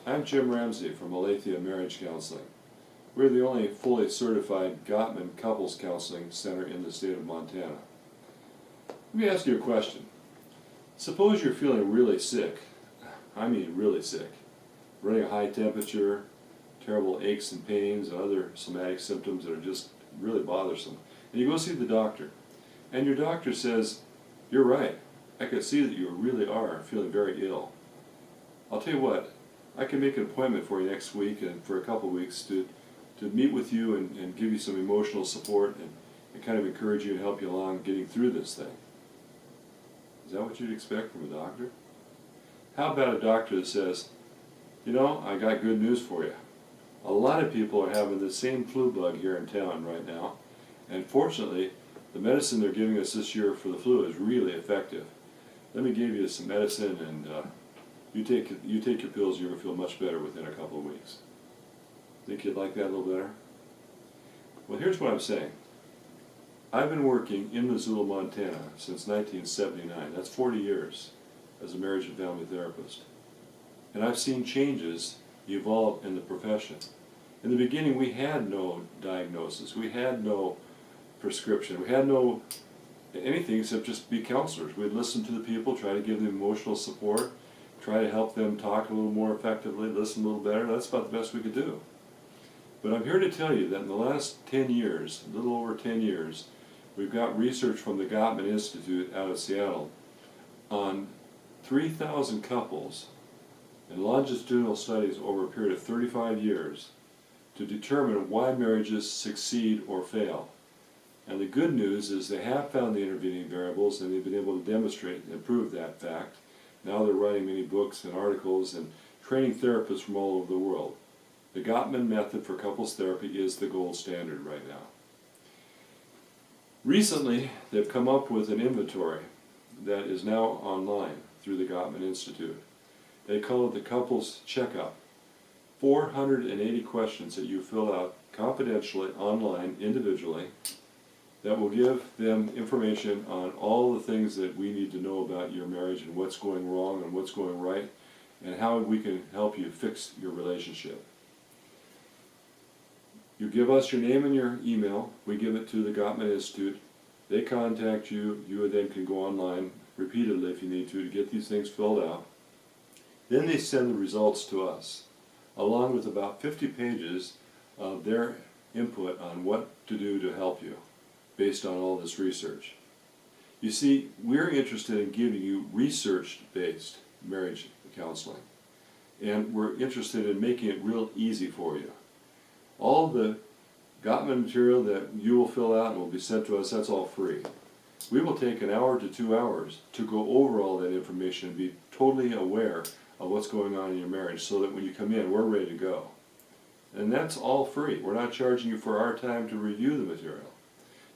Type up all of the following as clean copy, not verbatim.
I'm Jim Ramsey from Aletheia Marriage Counselling. We're the only fully certified Gottman Couples Counseling Center in the state of Montana. Let me ask you a question. Suppose you're feeling really sick, I mean really sick, running a high temperature, terrible aches and pains and other somatic symptoms that are just really bothersome. And you go see the doctor, and your doctor says, "You're right, I can see that you really are feeling very ill. I'll tell you what, I can make an appointment for you next week and for a couple of weeks to meet with you and give you some emotional support and kind of encourage you and help you along getting through this thing." Is that what you'd expect from a doctor? How about a doctor that says, "You know, I got good news for you. A lot of people are having the same flu bug here in town right now, and fortunately, the medicine they're giving us this year for the flu is really effective. Let me give you some medicine and you take your pills, you're going to feel much better within a couple of weeks." Think you'd like that a little better? Well, here's what I'm saying. I've been working in Missoula, Montana since 1979. That's 40 years as a marriage and family therapist. And I've seen changes evolve in the profession. In the beginning, we had no diagnosis. We had no prescription. We had no anything except just be counselors. We'd listen to the people, try to give them emotional support, try to help them talk a little more effectively, listen a little better. That's about the best we could do. But I'm here to tell you that in the last 10 years, a little over 10 years, we've got research from the Gottman Institute out of Seattle on 3,000 couples and longitudinal studies over a period of 35 years to determine why marriages succeed or fail. And the good news is they have found the intervening variables and they've been able to demonstrate and prove that fact. Now they're writing many books and articles and training therapists from all over the world. The Gottman method for couples therapy is the gold standard right now. Recently, they've come up with an inventory that is now online through the Gottman Institute. They call it the Couples Checkup. 480 questions that you fill out confidentially online, individually, that will give them information on all the things that we need to know about your marriage and what's going wrong and what's going right and how we can help you fix your relationship. You give us your name and your email, we give it to the Gottman Institute, they contact you, you then can go online repeatedly if you need to get these things filled out. Then they send the results to us, along with about 50 pages of their input on what to do to help you, based on all this research. You see, we're interested in giving you research-based marriage counseling, and we're interested in making it real easy for you. All the Gottman material that you will fill out and will be sent to us, that's all free. We will take an hour to 2 hours to go over all that information and be totally aware of what's going on in your marriage so that when you come in, we're ready to go. And that's all free. We're not charging you for our time to review the material.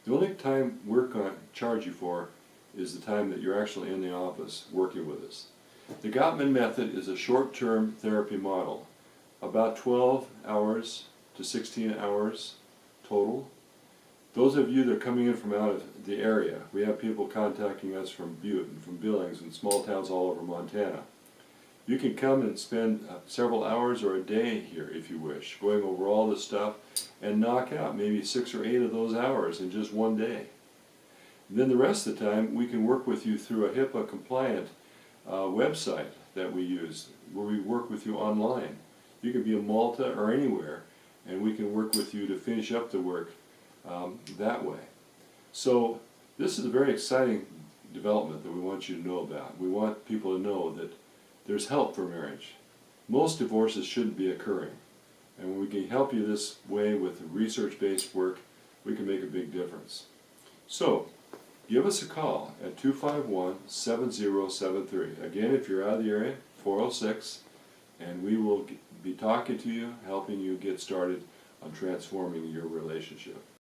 The only time we're going to charge you for is the time that you're actually in the office working with us. The Gottman method is a short-term therapy model, about 12 hours to 16 hours total. Those of you that are coming in from out of the area, we have people contacting us from Butte and from Billings and small towns all over Montana. You can come and spend several hours or a day here if you wish, going over all this stuff and knock out maybe 6 or 8 of those hours in just one day. And then the rest of the time we can work with you through a HIPAA compliant website that we use where we work with you online. You can be in Malta or anywhere and we can work with you to finish up the work that way. So this is a very exciting development that we want you to know about. We want people to know that there's help for marriage. Most divorces shouldn't be occurring. And when we can help you this way with research-based work, we can make a big difference. So, give us a call at 251-7073. Again, if you're out of the area, 406, and we will be talking to you, helping you get started on transforming your relationship.